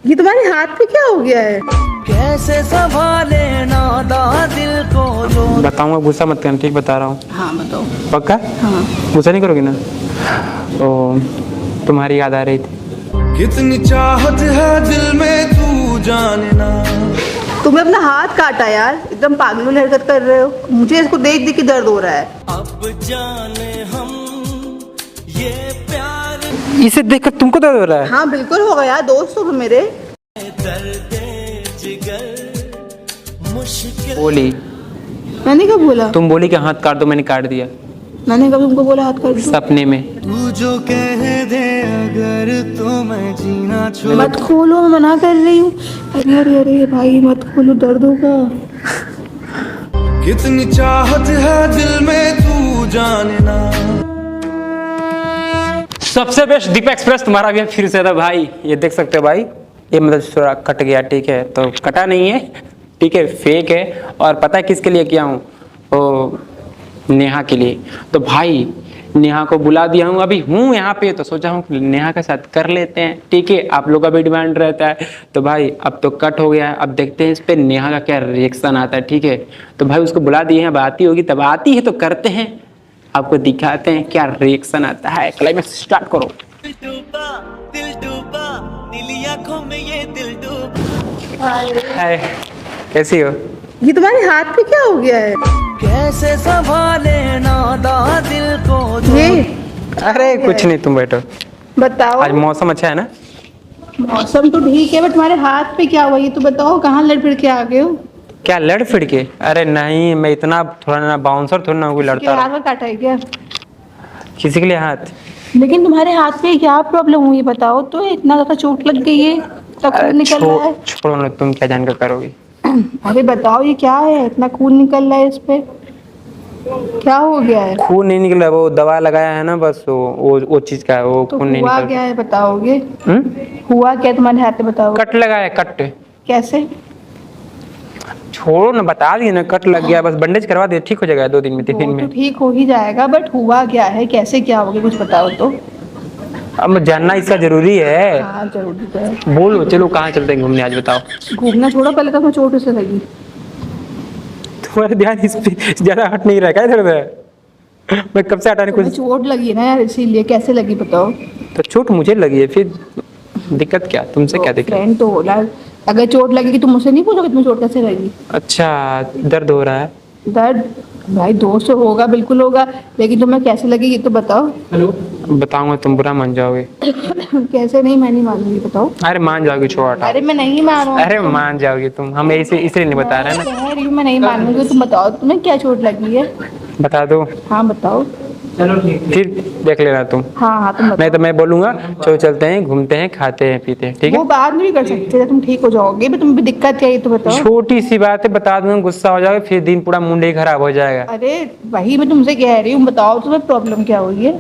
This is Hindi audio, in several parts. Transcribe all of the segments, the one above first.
ये तुम्हारे हाथ पे क्या हो गया है? कैसे संभाले नादा दिल को जो। बताऊंगा, गुस्सा मत करना, ठीक बता रहा हूँ। हाँ बताओ। पक्का? हाँ। गुस्सा नहीं करोगी ना? तो तुम्हारी याद आ रही थी। कितनी चाहत है दिल में तू जाने ना। तुमने अपना हाथ काटा यार, एकदम पागलों हरकत कर रहे हो। मुझे इसको देख देख के दर्द हो रहा है। अब जाने हम ये प्यार इसे देखकर तुमको दर्द हो रहा है? हाँ बिल्कुल होगा यार, दोस्त हो तुम मेरे। दर्द जिगर मुश्किल। बोली? मैंने क्या बोला? तुम बोली कि हाथ काट दो, मैंने काट दिया। मैंने कब तुमको बोला हाथ काट दो? सपने में। तू जो कह दे अगर तो मैं जीना छोड़। मत खोलो, मैं मना कर रही हूँ। अरे अरे अरे भाई मत खोलो, दर्द होगा। कितनी चाहत है दिल में तू जाने ना। सबसे बेस्ट दीप एक्सप्रेस तुम्हारा भी फिर से था भाई। ये देख सकते हो भाई, ये मतलब थोड़ा कट गया, ठीक है? तो कटा नहीं है, ठीक है, फेक है। और पता है किसके लिए किया हूँ? ओ नेहा के लिए। तो भाई नेहा को बुला दिया हूँ, अभी हूँ यहाँ पे, तो सोचा हूँ नेहा के साथ कर लेते हैं, ठीक है? आप लोग का भी डिमांड रहता है। तो भाई अब तो कट हो गया है, अब देखते हैं इस पे नेहा का क्या रिएक्शन आता है, ठीक है? तो भाई उसको बुला दिए हैं, अब आती होगी तब आती है तो करते हैं, आपको दिखाते हैं क्या रिएक्शन आता है। क्लाइमेक्स स्टार्ट करो। दिल डूबा नीली आंखों में ये दिल डूबा। हाय, कैसी हो? ये तुम्हारे हाथ पे क्या हो गया है? कैसे संभाले नादा दिल को जो। ये अरे कुछ नहीं, तुम बैठो। बताओ। आज मौसम अच्छा है ना? मौसम तो ठीक है, बट तुम्हारे हाथ पे क्या हुआ ये तो बताओ। कहाँ लड़ फिर के आ गए हो? क्या लड़ फिर के? अरे नहीं, मैं इतना थोड़ा ना बाउंसर थोड़ा ना कोई किसी लड़ता के हाथ रहा। में काटा है क्या? किसी के लिए हाथ? लेकिन तुम्हारे हाथ पे क्या प्रॉब्लम हुई बताओ तो। इतना ज्यादा चोट लग गई है, इतना खून निकल रहा है। छोड़ो ना, तुम क्या जानकर करोगी? अरे बताओ ये क्या है, इतना खून निकल रहा है इस पे, क्या हो गया है? खून नहीं निकला, वो दवा लगाया है ना, बस वो चीज का है, वो तो खून नहीं हुआ निकल। क्या है बताओगे? हम्म? हुआ क्या तुम्हारे हाथ में बताओ। कट लगा है, कट। कैसे? छोड़ो ना, बता दिए ना, कट लग गया, बस बैंडेज करवा दिए, ठीक हो जाएगा 2 दिन में, 3 दिन वो तो में। ठीक हो ही जाएगा, बट हुआ क्या है, कैसे क्या हो गया, कुछ बताओ तो। अब जानना इसका जरूरी है। हाँ जरूरी तो है। बोलो, चलो कहाँ चलते हैं घूमने आज, बताओ। घूमना छोड़ो, पहले तो मैं चोट से लगी। तुम्हारा ध्यान इस पे ज्यादा हट नहीं रहा, क्या इधर उधर? मैं कब से हटाने तुम्हें कुछ। चोट लगी है ना यार, इसीलिए। कैसे लगी बताओ। तो चोट मुझे लगी है, फिर दिक्कत क्या? तुमसे क्या दिक्कत? फ्रेंड तो होला, अगर चोट लगेगी तुम मुझसे नहीं पूछोगे तुम्हें चोट कैसे लगी। अच्छा, दर्द हो रहा है? दर्द भाई दोस्त तो होगा, बिल्कुल होगा, लेकिन तुम्हें कैसे लगी ये तो बताओ। हेलो, बताऊंगा तुम बुरा मान जाओगे। कैसे नहीं, मैं नहीं मानूंगी, बताओ। अरे मान जाओगी, छोड़ हटाओ। अरे मैं नहीं मानूंगी। अरे मान जाओगी तुम, हम इसलिए नहीं बता रहे मैं ना। कह रही हूँ मैं नहीं मानूंगी, तुम बताओ तुम्हें क्या चोट लगी है। बता दो। हाँ बताओ। चलो ठीक, फिर देख लेना तुम। हाँ तुम बताओ। नहीं तो मैं बोलूंगा चलो चलते हैं, घूमते हैं, खाते हैं, पीते हैं, ठीक वो है? बात नहीं कर सकते, जब तुम ठीक हो जाओगे, भी तुम्हें भी दिक्कत क्या है ये तो बताओ। छोटी सी बात है, बता दूंगा, गुस्सा हो जाएगा, फिर दिन पूरा मुंडे खराब हो जाएगा। अरे वही मैं तुमसे कह रही हूँ, बताओ तुम्हें प्रॉब्लम क्या हुई है,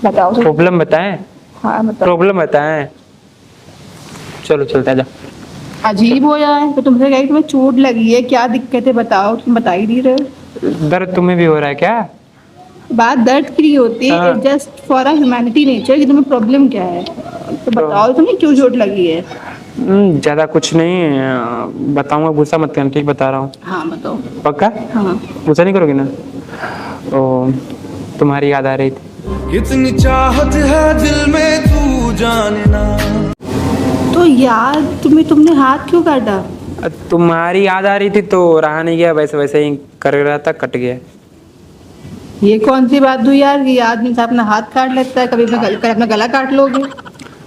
बताओ। प्रॉब्लम बताएं? हाँ बताओ। प्रॉब्लम बताएं? चलो चलते हैं, जा। अजीब हो जाए तो तुमसे कही तुम्हें चोट लगी है, क्या दिक्कत है बताओ, तुम बता ही नहीं रहे हो। दर्द तुम्हें भी हो रहा है क्या? बात दर्द की नहीं होती है, हाँ। Just for a humanity nature कि तुम्हें प्रॉब्लम क्या है, तो बताओ तुम्हें क्यों चोट लगी है। ज्यादा कुछ नहीं, बताऊंगा, गुस्सा मत करना, ठीक बता रहा हूँ। हाँ बताओ। पक्का? हाँ। गुस्सा नहीं करोगी ना? तो तुम्हारी याद आ रही थी। कितनी चाहत है दिल में तू जाने ना। तो यार तुमने हाथ क्यों काटा? तुम्हारी याद आ रही थी तो रहा नहीं गया, वैसे वैसे ही कर रहा था, कट गया। ये कौन सी बात हुई यार कि आदमी से अपना हाथ काट लेता है, कभी अपना गला काट लोगे।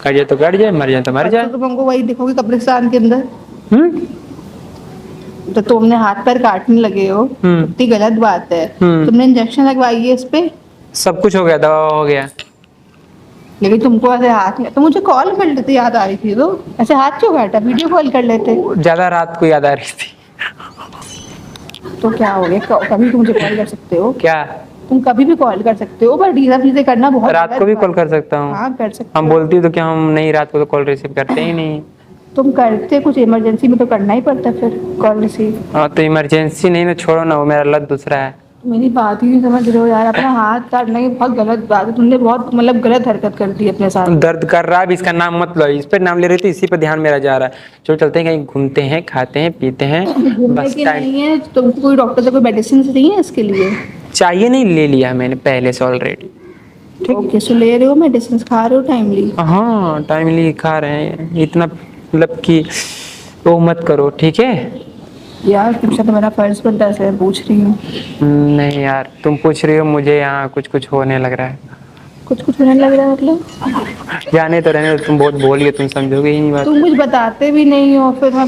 कट जाए तो कट जाए, मर जाए तो मर जाए। तो तुम हमको वही देखोगे कब्रिस्तान के अंदर। तो तुमने हाथ पैर काटने लगे हो, इतनी गलत बात है। तुमने इंजेक्शन लगवाई है इस पे, सब कुछ हो गया, दवा हो गया। लेकिन तुमको ऐसे हाथ में तो मुझे कॉल कर लेते, याद आ रही थी तो ऐसे हाथ क्यों काटा, वीडियो कॉल कर लेते। ज्यादा रात को याद आ रही थी। तो क्या हो गया, कभी तुम मुझे कॉल कर सकते हो, क्या? तुम कभी भी कॉल कर सकते हो, बट ये सब चीजें करना बहुत रात को भी कॉल कर सकता हूँ? हाँ कर सकते हम हो। बोलती हो तो क्या हम नहीं, रात को तो कॉल रिसीव करते ही नहीं। तुम करते कुछ इमरजेंसी में तो करना ही पड़ता फिर कॉल रिसीव। हाँ तो इमरजेंसी नहीं ना, छोड़ो ना, वो मेरा लत दूसरा है। मेरी बात ही नहीं समझ रहे हो यार। अपना हाथ काटना ये बहुत गलत बात है। तुमने बहुत मतलब गलत हरकत कर दी अपने साथ। दर्द कर रहा है अभी, इसका नाम मत लो, इस पे नाम ले रही थी, इसी पे ध्यान मेरा जा रहा है। चलो चलते हैं, कहीं घूमते हैं, खाते हैं, पीते हैं। घूमने बस की टाइम नहीं है तुमको, कोई डॉक्टर से कोई मेडिसिन नहीं है इसके लिए? चाहिए, नहीं ले लिया मैंने पहले से ऑलरेडी। ओके, सो ले रहे हो मेडिसिन, खा रहे हो टाइमली? हाँ टाइमली खा रहे हैं, इतना मतलब कि वो मत करो, ठीक है? यार तुमसे तो मेरा फर्ज बनता है, इसलिए पूछ रही हूँ। नहीं यार, तुम पूछ रही हो, मुझे यहाँ कुछ कुछ होने लग रहा है। कुछ कुछ होने लग रहा है मतलब? जाने तो रहने दो, तुम बहुत बोलिए, तुम समझोगे ही नहीं बात। तुम कुछ बताते भी नहीं हो, फिर मैं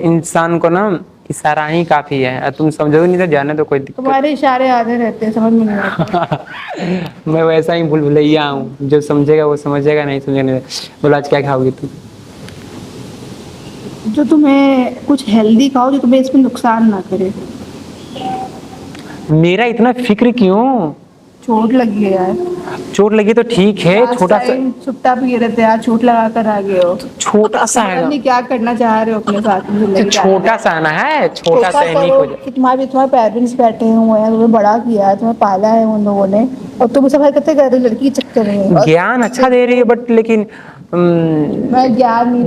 इंसान को ना इशारा ही काफी है, और तुम समझोगे नहीं तो जाने तो कोई दिक्कत। तुम्हारे इशारे आधे रहते हैं, समझ में नहीं आता। मैं वैसा ही भूल भुलैया हूँ, जो समझेगा वो समझेगा, नहीं समझेगा नहीं। बोला आज क्या खाओगी तुम? जो तुम्हें कुछ हेल्दी खाओ, जो तुम्हें इसमें नुकसान ना करे। मेरा इतना फिक्र क्यों? चोट लगी है यार। चोट लगी तो ठीक है, छोटा सा, सुट्टा पी रहे थे यार, चोट लगा कर आ गए हो। छोटा सा है पता ना, नहीं क्या करना चाह रहे हो अपने साथ में। छोटा सा ना है, छोटा सा है, नहीं हो जाए। कि तुम्हारे पेरेंट्स बैठे हुए हैं, तुम्हें बड़ा किया है, तुम्हें पाला है उन लोगों ने, और तुम सब हरकतें कर रहे हो लड़की के चक्कर में। ज्ञान अच्छा दे रही है, बट लेकिन मैं ज्ञान नहीं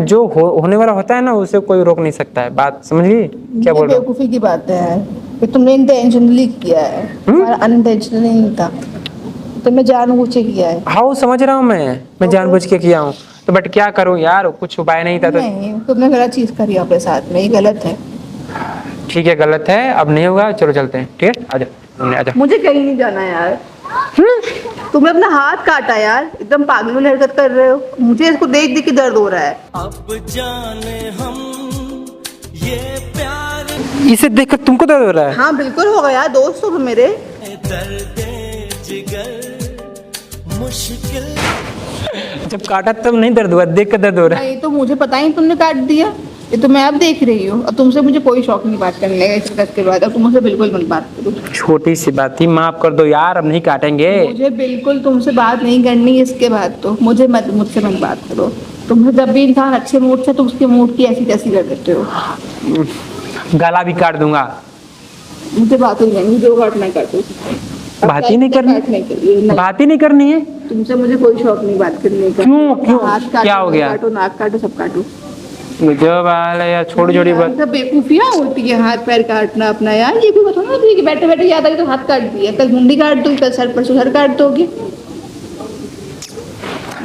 जो होने वाला होता है ना, उसे कोई रोक नहीं सकता है। बात समझ गई क्या बोल रहा हूँ? बेवकूफी की बात है कि तुमने इंटेंशनली किया है, तुम्हारा अनइंटेंशनली नहीं था, तुमने जानबूझ के किया है। हाँ समझ रहा हूँ मैं जानबूझ के किया हूँ, तो बट क्या करूँ यार, कुछ उपाय नहीं था तो। नहीं, तुमने गलत चीज करी अपने साथ में, ये गलत है। ठीक है गलत है, अब नहीं होगा, चलो चलते हैं, ठीक है? आजा आजा। मुझे कहीं नहीं जाना यार। तुमने अपना हाथ काटा यार, एकदम पागल वाली हरकत कर रहे हो। मुझे इसको देख देख के दर्द हो रहा है। अब जाने हम ये प्यार, इसे देखकर तुमको दर्द हो रहा है? हाँ बिल्कुल होगा यार, दोस्त हो तुम मेरे। दर्द जिगर मुश्किल। जब काटा तब नहीं दर्द हुआ, देख कर दर्द हो रहा है। नहीं तो मुझे पता ही तुमने काट दिया, ये तो मैं अब देख रही हूँ। और तुमसे मुझे कोई शौक नहीं बात करने का इस हरकत के बाद। अब तुम मुझसे बिल्कुल मत बात करो। छोटी सी बात थी, माफ कर दो यार, अब नहीं काटेंगे। मुझे बिल्कुल तुमसे बात नहीं करनी इसके बाद, तो मुझे मुझसे मत बात करो। तुम जब भी इंसान अच्छे मूड से, तुम उसके मूड की ऐसी तैसी कर देते हो। गला भी काट दूंगा। मुझे बात ही नहीं, जो काटना है काटो। बात ही नहीं करनी, बात ही नहीं करनी है तुमसे। मुझे कोई शौक नहीं बात करने का। क्यों हाथ काटो, क्या हो गया? काटो, नाक काटो, सब काटो। जो बाल है यार, छोटी छोटी बात। सब बेवकूफियाँ होती है, हाथ पैर काटना अपना यार। ये भी बताओ ना कि बैठे बैठे याद आई तो हाथ काट दिया, कल मुंडी काट दो, कल सर परसों सर काट दोगे।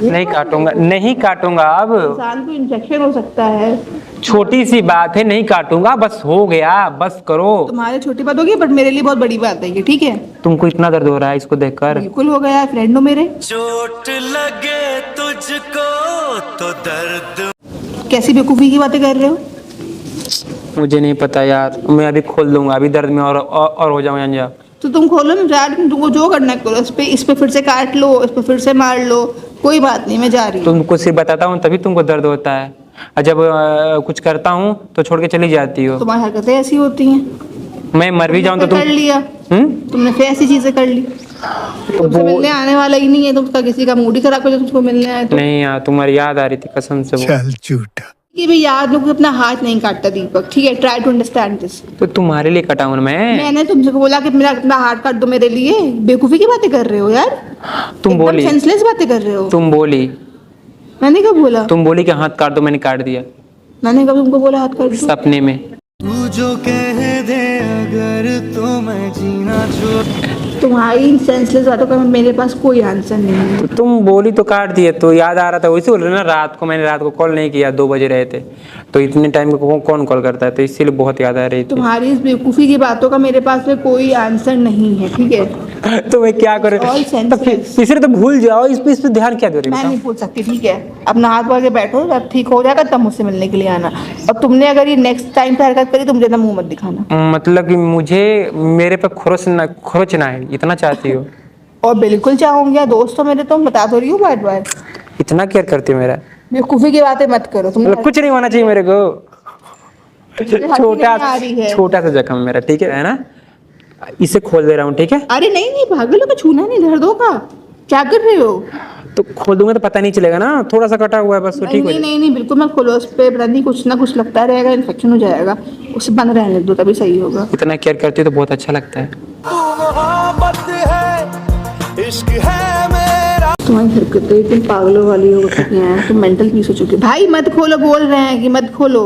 नहीं काटूंगा, नहीं काटूंगा अब। इंसान को इंफेक्शन हो सकता है। छोटी सी बात है, नहीं काटूंगा, बस हो गया, बस करो। तुम्हारे छोटी बात होगी, बट मेरे लिए बहुत बड़ी बात है ये, ठीक है? तुमको इतना दर्द हो रहा है इसको देखकर? बिल्कुल हो गया, फ्रेंड हो मेरे। चोट लगे तुझको तो दर्द। कैसी बेवकूफी की बातें कर रहे हो? मुझे नहीं पता यार, मैं अभी खोल दूंगा, अभी दर्द में और हो जाऊं अंजा। तो तुम खोलो ना यार, तुमको जो करना है करो। इस पे फिर से काट लो, इस पे फिर से मार लो, कोई बात नहीं, मैं जा रही हूँ। तुमको सिर्फ बताता हूँ तभी तुमको दर्द होता है, और जब कुछ करता हूँ तो छोड़ के चली जाती हो। तुम्हारी हरकतें ऐसी होती हैं। मैं मर भी जाऊँ तो तुम कर लिया। तुमने फिर ऐसी चीजें कर ली। तुमसे मिलने आने वाला ही नहीं है, तुमका किसी का मूड ही खराब कर तुमको मिलने आए तो। नहीं यार, तुम्हारी याद आ रही थी कसम से। चल झूठा। ये भी याद लो कि अपना हाथ नहीं काटता दीपक, ठीक है? Try to understand this. तो तुम्हारे लिए कटा हूँ मैं। मैंने तुमसे बोला कि मेरा अपना हाथ काट दो मेरे लिए? बेवकूफी की बातें कर रहे हो यार, तुम बोली, सेंसलेस बातें कर रहे हो। तुम बोली, मैंने कब बोला? तुम बोली कि हाथ काट दो, मैंने काट दिया। मैंने कब तुमको बोला हाथ काट दो? सपने में। तू जो कह दे अगर तो मैं जीना छोड़। तुम्हारी सेंसलेस बातों का मेरे पास कोई आंसर नहीं है। तो तुम बोली तो काट दिए, तो याद आ रहा था, वैसे बोल रहे ना। रात को मैंने कॉल नहीं किया, 2 बजे रहे थे, तो इतने टाइम को कौन कॉल करता है, तो इसीलिए बहुत याद आ रही थी। तुम्हारी इस बेवकूफी की बातों का मेरे पास में कोई आंसर नहीं है, ठीक है? तो मैं क्या करूं? All senseless. तीसरे तो भूल जाओ, इस पे ध्यान क्या दे रही मैं हो? नहीं पूछ सकती, ठीक है? अपना हाथ पकड़ के बैठो, जब ठीक हो जाएगा तब मुझसे मिलने के लिए आना। और तुमने अगर ये नेक्स्ट टाइम पे हरकत करी तो मुझे ना मुंह मत दिखाना। मतलब कि मुझे मेरे पे खरोचना है, इतना चाहती हो? और बिल्कुल चाहूंगी यार, दोस्त हो मेरे, तो बता तो रही हूँ बार बार। इतना केयर करती हो मेरा? बेवकूफी की बातें मत करो तुम। मतलब कुछ नहीं होना चाहिए मेरे को। छोटा सा जख्म मेरा, ठीक है ना? इसे खोल दे रहा हूँ, ठीक है? अरे नहीं नहीं, पागल हो, छूना नहीं, दर्द होगा। क्या कर रहे हो? तो खोल दूंगा तो पता नहीं चलेगा ना, थोड़ा सा कटा हुआ है बस, तो नहीं ठीक हो नहीं जाएगा। नहीं नहीं बिल्कुल मत खोलो उस पे, पता नहीं कुछ ना कुछ लगता रहेगा, इन्फेक्शन हो जाएगा, उसे बंद रहने दो तभी सही होगा। इतना केयर करती हो तो बहुत अच्छा लगता है। मोहब्बत है, इश्क है मेरा। तुम्हारी हरकतें एकदम पागलों वाली हो चुकी हैं, तुम मेंटल पीस हो चुके। भाई मत खोलो, बोल रहे हैं कि मत खोलो,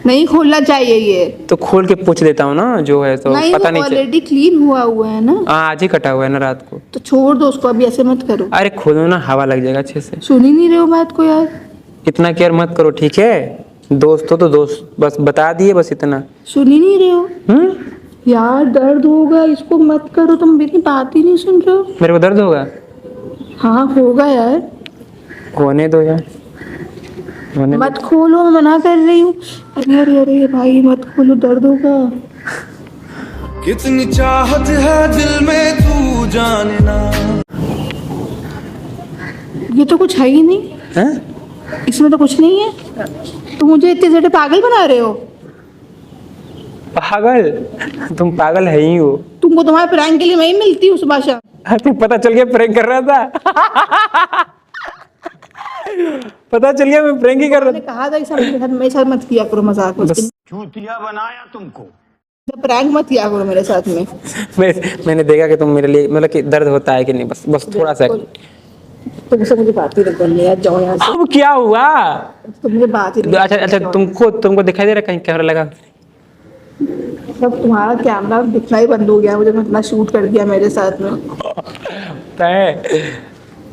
नहीं खोलना चाहिए ये। तो खोल के पूछ देता हूँ ना जो है, तो नहीं पता वो नहीं चल। ऑलरेडी क्लीन हुआ है ना, हाँ आज ही कटा हुआ है ना रात को। तो छोड़ दो उसको, अभी ऐसे मत करो। अरे खोलो ना, हवा लग जाएगा अच्छे से। सुन ही नहीं रहे हो बात को यार। इतना केयर मत करो ठीक है, दोस्त हो तो दोस्त, बस बता दिए बस इतना। सुन ही नहीं रहे हो हम्म, यार, दर्द होगा, इसको मत करो, तुम मेरी बात ही नहीं सुन रहे हो। मेरे को दर्द होगा? हाँ होगा यार, होने दो यार, होने दो। मत खोलो, मैं मना कर रही हूँ। अरे अरे अरे भाई मत खोलो, दर्द होगा। कितनी चाहत है दिल में तू जानना। ये तो कुछ है ही नहीं, हैं? इसमें तो कुछ नहीं है, तुम मुझे इतने ज्यादा पागल बना रहे हो। पागल? तुम पागल है ही हो। तुमको तुम्हारे प्रैंक के लिए मैं ही मिलती हूँ सुबह शाम। अरे पता चल गया प्रैंक कर रहा था। पता चल गया मैं प्रैंक ही कर रहा मैंने कहा था कि मेरे साथ मत किया करो मजाक, था। बस चूतिया बनाया तुमको। प्रैंक मत किया करो मेरे साथ में। मैंने देखा कि तुम मेरे लिए मतलब कि दर्द होता है कि नहीं, बस बस थोड़ा सा। तुमसे मुझे बात ही नहीं करनी है, जाओ यहाँ से। अब क्या हुआ? तुमसे बात ही नहीं अच्छा अच्छा, तुमको दिखाई दे रहा है कहीं कैमरा लगा? सब तुम्हारा कैमरा दिखना ही बंद हो गया, मुझे इतना शूट कर दिया मेरे साथ में।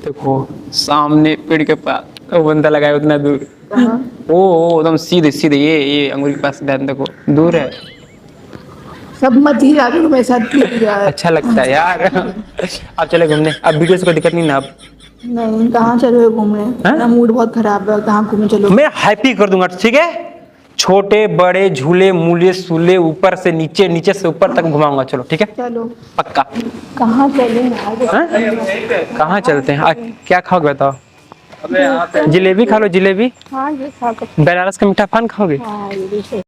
देखो सामने पेड़ के पास वो बंदा लगा है उतना दूर। कहाँ? ओ एकदम सीधे सीधे, ये अंगूर के पास ध्यान देखो, दूर है। सब मत ही करो मेरे साथ प्लीज यार। अच्छा लगता है यार। अब चले घूमने, अब वीडियो से कोई दिक्कत नहीं ना अब? नहीं, कहाँ चलो घूमने? हाँ? मेरा मूड बहुत खराब है, कहाँ घूमने चलो? मैं हैप्पी कर दूंगा ठीक है, छोटे बड़े झूले मूले सूले ऊपर से नीचे, नीचे से ऊपर तक घुमाऊंगा, चलो ठीक है चलो। पक्का। कहाँ चले यार? हाँ? कहाँ चलते हैं? क्या खाओगे बताओ? जलेबी खा लो, जलेबी। हाँ ये खा कर। बनारस का मीठा पान खाओगे? हाँ ये भी सही।